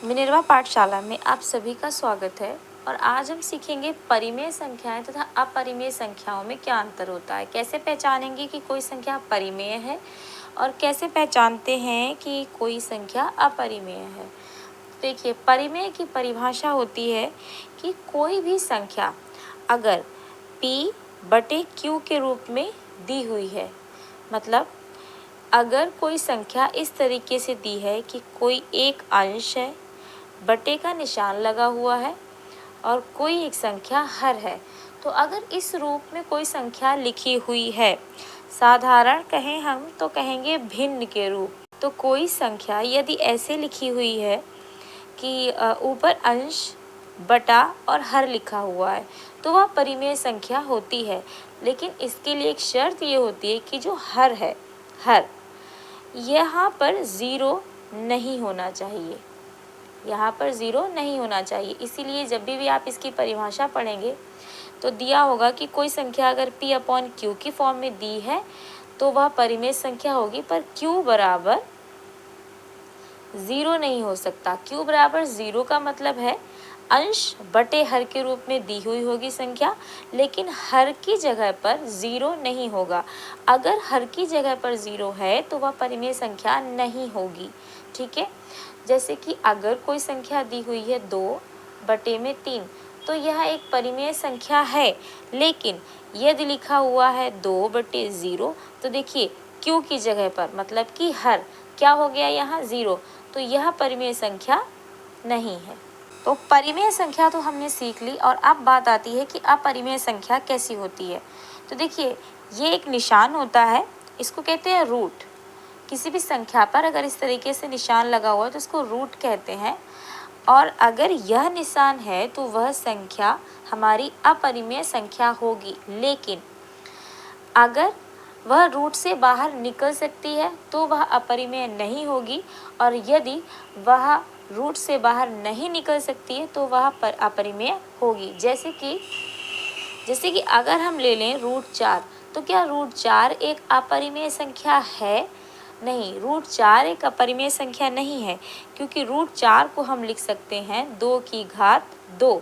Minerva पाठशाला में आप सभी का स्वागत है। और आज हम सीखेंगे परिमेय संख्याएं तथा अपरिमेय संख्याओं में क्या अंतर होता है, कैसे पहचानेंगे कि कोई संख्या परिमेय है और कैसे पहचानते हैं कि कोई संख्या अपरिमेय है। देखिए, परिमेय की परिभाषा होती है कि कोई भी संख्या अगर p/q के रूप में दी हुई है, मतलब अगर कोई संख्या इस तरीके से दी है कि कोई एक अंश है, बटे का निशान लगा हुआ है और कोई एक संख्या हर है, तो अगर इस रूप में कोई संख्या लिखी हुई है, साधारण कहें हम तो कहेंगे भिन्न के रूप, तो कोई संख्या यदि ऐसे लिखी हुई है कि ऊपर अंश, बटा और हर लिखा हुआ है, तो वह परिमेय संख्या होती है। लेकिन इसके लिए एक शर्त ये होती है कि जो हर है, हर यहाँ पर ज़ीरो नहीं होना चाहिए, यहाँ पर ज़ीरो नहीं होना चाहिए। इसीलिए जब भी आप इसकी परिभाषा पढ़ेंगे तो दिया होगा कि कोई संख्या अगर p/q की फॉर्म में दी है तो वह परिमेय संख्या होगी, पर q बराबर ज़ीरो नहीं हो सकता। q बराबर ज़ीरो का मतलब है अंश बटे हर के रूप में दी हुई होगी संख्या, लेकिन हर की जगह पर ज़ीरो नहीं होगा। अगर हर की जगह पर ज़ीरो है तो वह परिमेय संख्या नहीं होगी। ठीक है, जैसे कि अगर कोई संख्या दी हुई है 2/3, तो यह एक परिमेय संख्या है। लेकिन यदि लिखा हुआ है 2/0, तो देखिए q की जगह पर मतलब कि हर क्या हो गया यहाँ ज़ीरो, तो यह परिमेय संख्या नहीं है। तो परिमेय संख्या तो हमने सीख ली, और अब बात आती है कि अपरिमेय संख्या कैसी होती है। तो देखिए, ये एक निशान होता है, इसको कहते हैं रूट। किसी भी संख्या पर अगर इस तरीके से निशान लगा हुआ है तो इसको रूट कहते हैं, और अगर यह निशान है तो वह संख्या हमारी अपरिमेय संख्या होगी। लेकिन अगर वह रूट से बाहर निकल सकती है तो वह अपरिमेय नहीं होगी, और यदि वह रूट से बाहर नहीं निकल सकती है तो वह अपरिमेय होगी। जैसे कि अगर हम ले लें √4, तो क्या √4 एक अपरिमेय संख्या है? नहीं, √4 एक अपरिमेय संख्या नहीं है, क्योंकि √4 को हम लिख सकते हैं 2 की घात 2,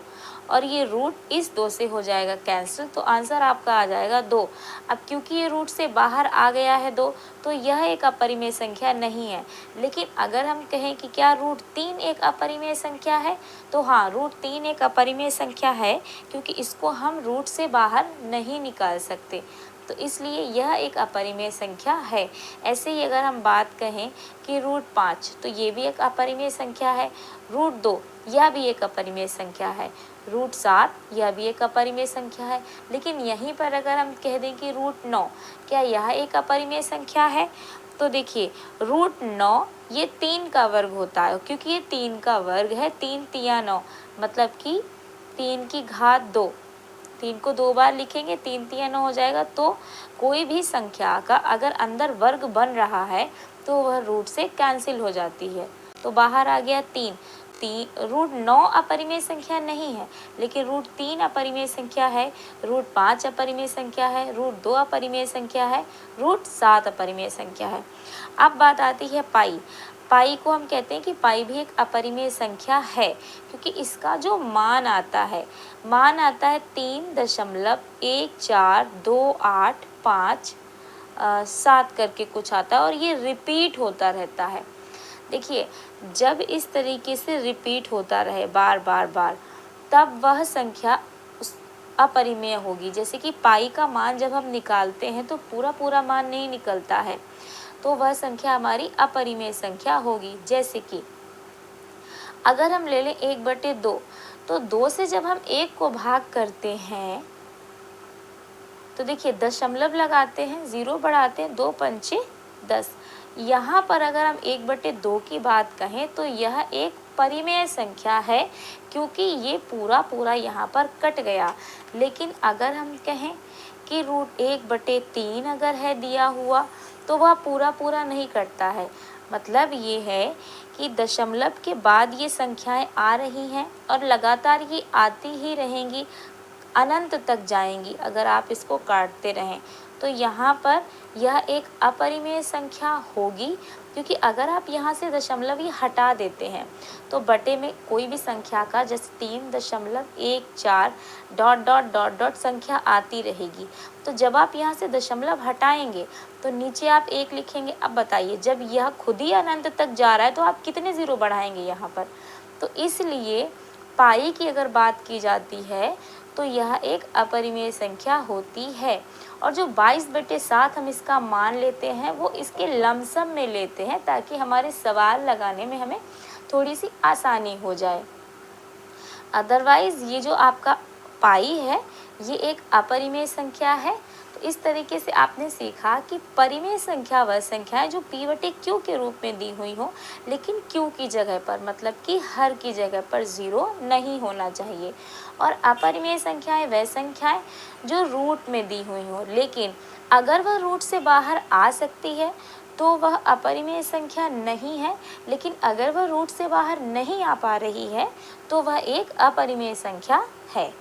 और ये रूट इस 2 से हो जाएगा कैंसिल, तो आंसर आपका आ जाएगा 2। अब क्योंकि ये रूट से बाहर आ गया है 2, तो यह एक अपरिमेय संख्या नहीं है। लेकिन अगर हम कहें कि क्या √3 एक अपरिमेय संख्या है, तो हाँ, √3 एक अपरिमेय संख्या है, क्योंकि इसको हम रूट से बाहर नहीं निकाल सकते, तो इसलिए यह एक अपरिमेय संख्या है। ऐसे ही अगर हम बात कहें कि √5, तो ये भी एक अपरिमेय संख्या है। √2 यह भी एक अपरिमेय संख्या है। √7 यह भी एक अपरिमेय संख्या है। लेकिन यहीं पर अगर हम कह दें कि √9, क्या यह एक अपरिमेय संख्या है? तो देखिए, √9 ये 3 का वर्ग होता है, क्योंकि ये 3 का वर्ग है, 3 तिया 9, मतलब कि 3 की घात 2। 3 को 2 बार लिखेंगे, 3 तिया 9 हो जाएगा। तो कोई भी संख्या का अगर अंदर वर्ग बन रहा है तो वह रूट से कैंसिल हो जाती है, तो बाहर आ गया 3। √9 अपरिमेय संख्या नहीं है, लेकिन √3 अपरिमेय संख्या है, √5 अपरिमेय संख्या है, √2 अपरिमेय संख्या है, √7 अपरिमेय संख्या है। अब बात आती है पाई। पाई को हम कहते हैं कि पाई भी एक अपरिमेय संख्या है, क्योंकि इसका जो मान आता है 3.14285 करके कुछ आता है, और ये रिपीट होता रहता है। देखिए, जब इस तरीके से रिपीट होता रहे बार बार बार, तब वह संख्या अपरिमेय होगी। जैसे कि पाई का मान जब हम निकालते हैं तो पूरा मान नहीं निकलता है, तो वह संख्या हमारी अपरिमेय संख्या होगी। जैसे कि अगर हम ले लें 1/2, तो 2 से जब हम 1 को भाग करते हैं तो देखिए दशमलव लगाते हैं, 0 बढ़ाते हैं, 2 पंचे 10। यहाँ पर अगर हम 1/2 की बात कहें तो यह एक परिमेय संख्या है, क्योंकि ये पूरा यहाँ पर कट गया। लेकिन अगर हम कहें कि √1/3 अगर है दिया हुआ, तो वह पूरा नहीं कटता है। मतलब ये है कि दशमलव के बाद ये संख्याएं आ रही हैं और लगातार ये आती ही रहेंगी, अनंत तक जाएंगी अगर आप इसको काटते रहें। तो तो यहाँ पर यह एक अपरिमेय संख्या होगी, क्योंकि अगर आप यहाँ से दशमलव ही हटा देते हैं तो बटे में कोई भी संख्या का जैसे 3.14 डॉट डॉट डॉट डॉट संख्या आती रहेगी। तो जब आप यहाँ से दशमलव हटाएंगे तो नीचे आप 1 लिखेंगे। अब बताइए, जब यह खुद ही अनंत तक जा रहा है तो आप कितने ज़ीरो बढ़ाएंगे यहाँ पर। तो इसलिए पाई की अगर बात की जाती है तो यह एक अपरिमेय संख्या होती है। और जो 22/7 हम इसका मान लेते हैं वो इसके लमसम में लेते हैं, ताकि हमारे सवाल लगाने में हमें थोड़ी सी आसानी हो जाए। अदरवाइज ये जो आपका पाई है ये एक अपरिमेय संख्या है। तो इस तरीके से आपने सीखा कि परिमेय संख्या वह संख्या है जो p/q के रूप में दी हुई हो, लेकिन q की जगह पर, मतलब कि हर की जगह पर 0 नहीं होना चाहिए। और अपरिमेय संख्याएं वह संख्याएं जो रूट में दी हुई हो, लेकिन अगर वह रूट से बाहर आ सकती है तो वह अपरिमेय संख्या नहीं है। लेकिन अगर वह रूट से बाहर नहीं आ पा रही है तो वह एक अपरिमेय संख्या है।